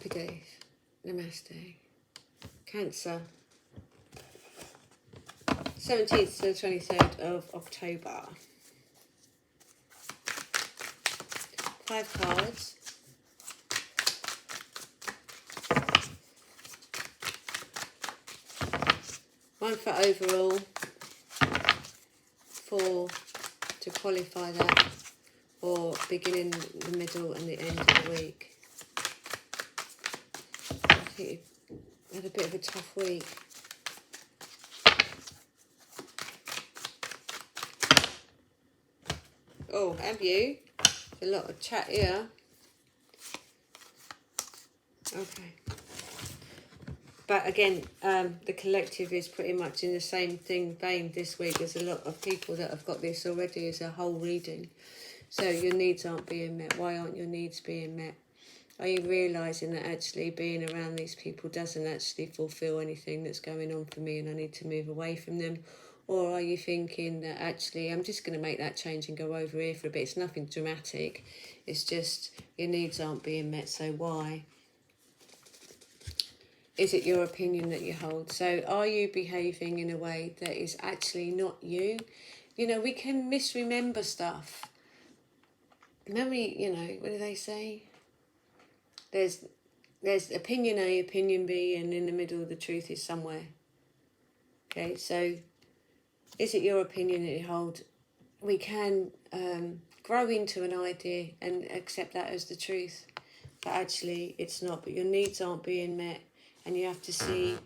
Good day. Namaste. Cancer. 17th to the 23rd of October. 5 cards. One for overall. 4 to qualify that. Or beginning, the middle and the end of the week. I think you've had a bit of a tough week. Oh, have you? A lot of chat here. Okay. But again, the collective is pretty much in the same vein this week. There's a lot of people that have got this already as a whole reading. So your needs aren't being met. Why aren't your needs being met? Are you realising that actually being around these people doesn't actually fulfil anything that's going on for me and I need to move away from them? Or are you thinking that actually I'm just going to make that change and go over here for a bit? It's nothing dramatic. It's just your needs aren't being met, so why? Is it your opinion that you hold? So are you behaving in a way that is actually not you? You know, we can misremember stuff. Memory, you know, what do they say? There's opinion A, opinion B, and in the middle the truth is somewhere. Okay, so is it your opinion that you hold? We can grow into an idea and accept that as the truth, but actually it's not. But your needs aren't being met, and you have to see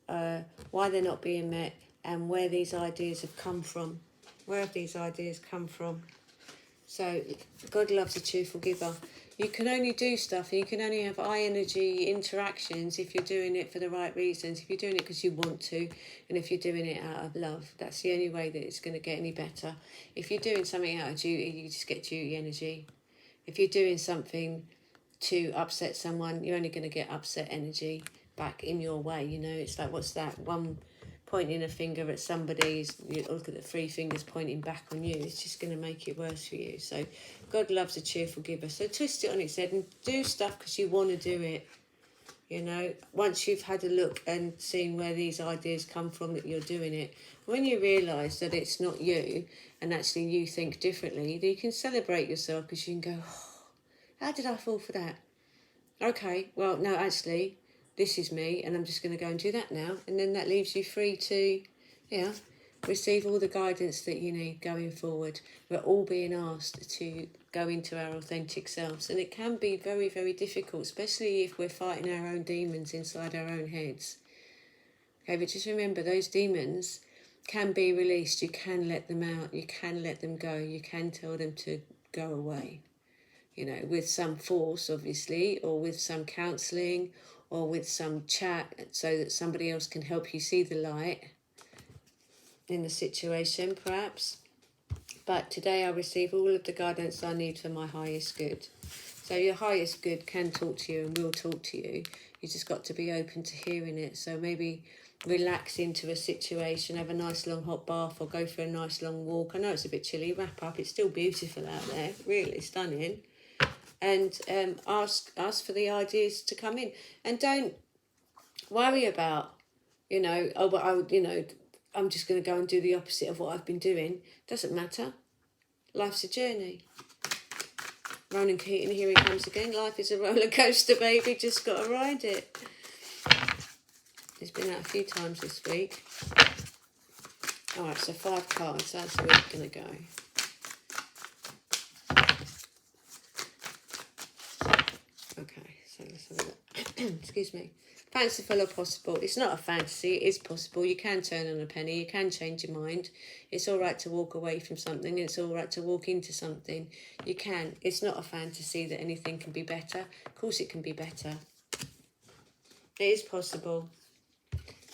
why they're not being met and where these ideas have come from. Where have these ideas come from? So God loves a cheerful giver. You can only do stuff, and you can only have high energy interactions if you're doing it for the right reasons, if you're doing it because you want to, and if you're doing it out of love. That's the only way that it's going to get any better. If you're doing something out of duty, you just get duty energy. If you're doing something to upset someone, you're only going to get upset energy back in your way. You know, it's like, what's that? One pointing a finger at somebody's, you look at the 3 fingers pointing back on you. It's just going to make it worse for you. So God loves a cheerful giver. So twist it on its head and do stuff because you want to do it. You know, once you've had a look and seen where these ideas come from, that you're doing it, when you realise that it's not you and actually you think differently, then you can celebrate yourself because you can go, oh, how did I fall for that? Okay, well, no, actually, this is me, and I'm just going to go and do that now. And then that leaves you free to, receive all the guidance that you need going forward. We're all being asked to go into our authentic selves. And it can be very, very difficult, especially if we're fighting our own demons inside our own heads. Okay, but just remember, those demons can be released. You can let them out. You can let them go. You can tell them to go away. You know, with some force, obviously, or with some counselling, or with some chat, so that somebody else can help you see the light in the situation, perhaps. But today I receive all of the guidance I need for my highest good. So your highest good can talk to you and will talk to you. You just got to be open to hearing it. So maybe relax into a situation, have a nice long hot bath, or go for a nice long walk. I know it's a bit chilly, wrap up. It's still beautiful out there, really stunning. And ask for the ideas to come in, and don't worry about, I'm just going to go and do the opposite of what I've been doing. Doesn't matter. Life's a journey. Ronan Keating, here he comes again. Life is a roller coaster, baby. Just got to ride it. He's been out a few times this week. All right, so 5 cards. How's the week going to go? Okay, so let's have a look. Excuse me. Fanciful or possible? It's not a fantasy. It is possible. You can turn on a penny. You can change your mind. It's all right to walk away from something. It's all right to walk into something. You can. It's not a fantasy that anything can be better. Of course it can be better. It is possible.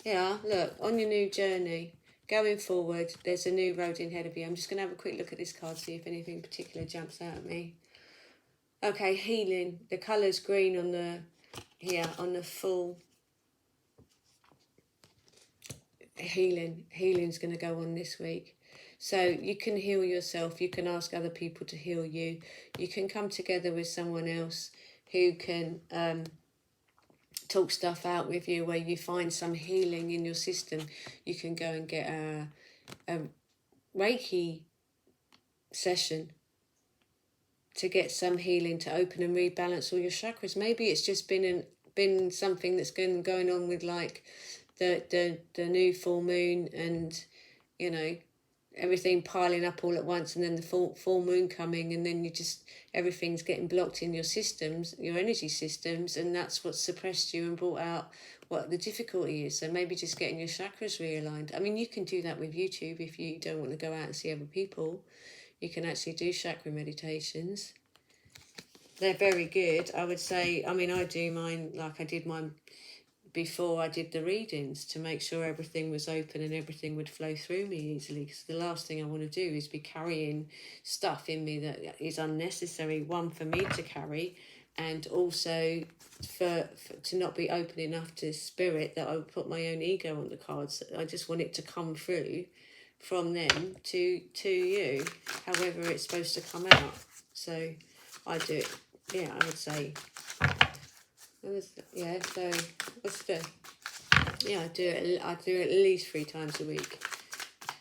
Yeah, look, on your new journey, going forward, there's a new road ahead of you. I'm just going to have a quick look at this card, see if anything particular jumps out at me. Okay, healing. The colour's green on the full. Healing's going to go on this week. So you can heal yourself. You can ask other people to heal you. You can come together with someone else who can talk stuff out with you where you find some healing in your system, you can go and get a Reiki session to get some healing, to open and rebalance all your chakras. Maybe it's just been something that's been going on with like the new full moon, and you know, everything piling up all at once, and then the full moon coming, and then everything's getting blocked in your systems, your energy systems, and that's what suppressed you and brought out what the difficulty is. So maybe just getting your chakras realigned. I mean, you can do that with YouTube if you don't want to go out and see other people. You can actually do chakra meditations. They're very good, I would say. I mean, I do mine like I did mine before I did the readings, to make sure everything was open and everything would flow through me easily, because the last thing I want to do is be carrying stuff in me that is unnecessary, one, for me to carry, and also for to not be open enough to spirit, that I would put my own ego on the cards. I just want it to come through from them to you, however it's supposed to come out. So I do it, yeah, I would say. Yeah, so what's the? Yeah, I do it at least 3 times a week,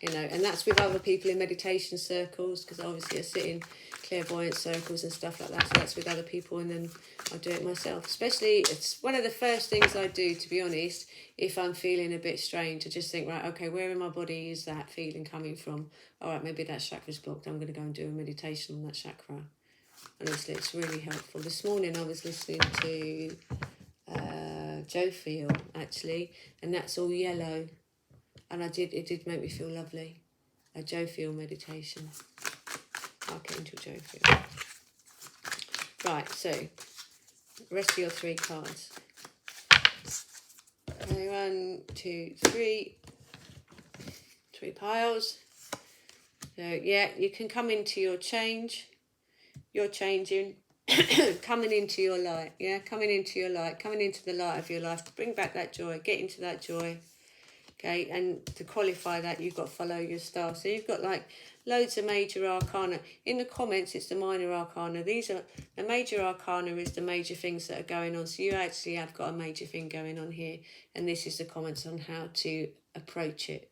you know, and that's with other people in meditation circles, because obviously I sit in clairvoyant circles and stuff like that. So that's with other people, and then I do it myself. Especially, it's one of the first things I do, to be honest. If I'm feeling a bit strange, I just think, right, okay, where in my body is that feeling coming from? All right, maybe that chakra's blocked. I'm going to go and do a meditation on that chakra. Honestly, it's really helpful. This morning I was listening to Joe Feel, actually, and that's all yellow, and it did make me feel lovely. A Joe Feel meditation, Archangel Joe Feel. Right, so rest of your 3 cards. Okay, 1, 2, 3 piles. So yeah, you can come into your change. You're changing, coming into your light, yeah, coming into your light, coming into the light of your life, to bring back that joy, get into that joy, okay, and to qualify that, you've got to follow your star. So you've got like loads of major arcana. In the comments, it's the minor arcana. These are, the major arcana is the major things that are going on. So you actually have got a major thing going on here, and this is the comments on how to approach it.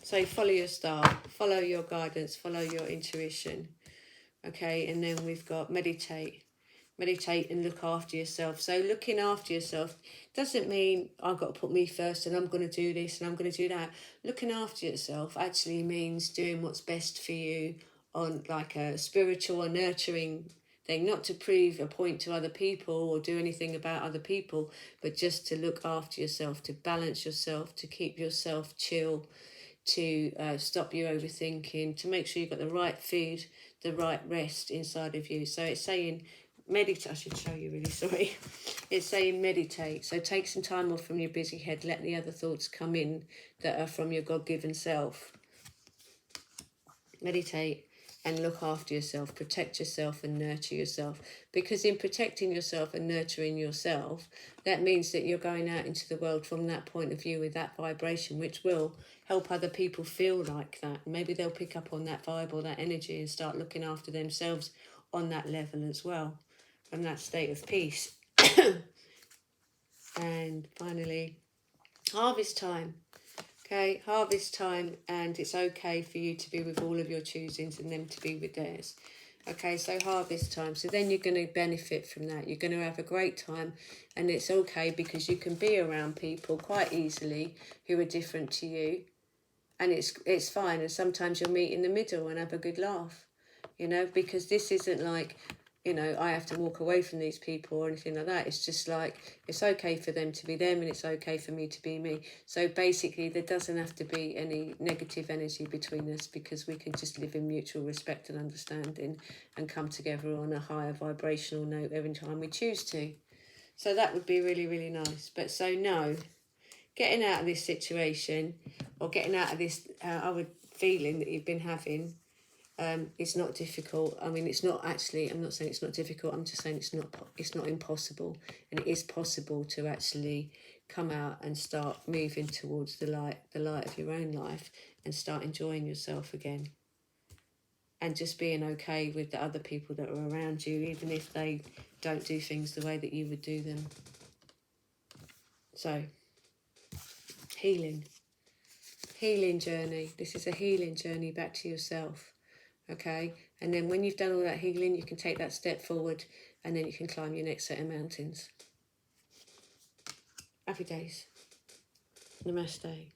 So follow your star, follow your guidance, follow your intuition. Okay, and then we've got meditate and look after yourself. So looking after yourself doesn't mean I've got to put me first and I'm going to do this and I'm going to do that. Looking after yourself actually means doing what's best for you on like a spiritual or nurturing thing, not to prove a point to other people or do anything about other people, but just to look after yourself, to balance yourself, to keep yourself chill, to stop you overthinking, to make sure you've got the right food, the right rest inside of you. So it's saying meditate. I should show you, really, sorry. It's saying meditate. So take some time off from your busy head. Let the other thoughts come in that are from your God-given self. Meditate and look after yourself. Protect yourself and nurture yourself. Because in protecting yourself and nurturing yourself, that means that you're going out into the world from that point of view with that vibration, which will help other people feel like that. Maybe they'll pick up on that vibe or that energy and start looking after themselves on that level as well, from that state of peace. And finally, harvest time. Okay, harvest time, and it's okay for you to be with all of your choosings and them to be with theirs. Okay, so harvest time. So then you're going to benefit from that. You're going to have a great time, and it's okay because you can be around people quite easily who are different to you, and it's fine. And sometimes you'll meet in the middle and have a good laugh, you know, because this isn't like, you know, I have to walk away from these people or anything like that. It's just like, it's okay for them to be them and it's okay for me to be me. So basically there doesn't have to be any negative energy between us, because we can just live in mutual respect and understanding and come together on a higher vibrational note every time we choose to. So that would be really, really nice. But so no, getting out of this situation or getting out of this feeling that you've been having, it's not difficult. I mean, it's not actually, I'm not saying it's not difficult, I'm just saying it's not impossible. And it is possible to actually come out and start moving towards the light of your own life and start enjoying yourself again. and just being okay with the other people that are around you, even if they don't do things the way that you would do them. So, healing journey. This is a healing journey back to yourself, okay? And then when you've done all that healing, you can take that step forward, and then you can climb your next set of mountains. Happy days. Namaste.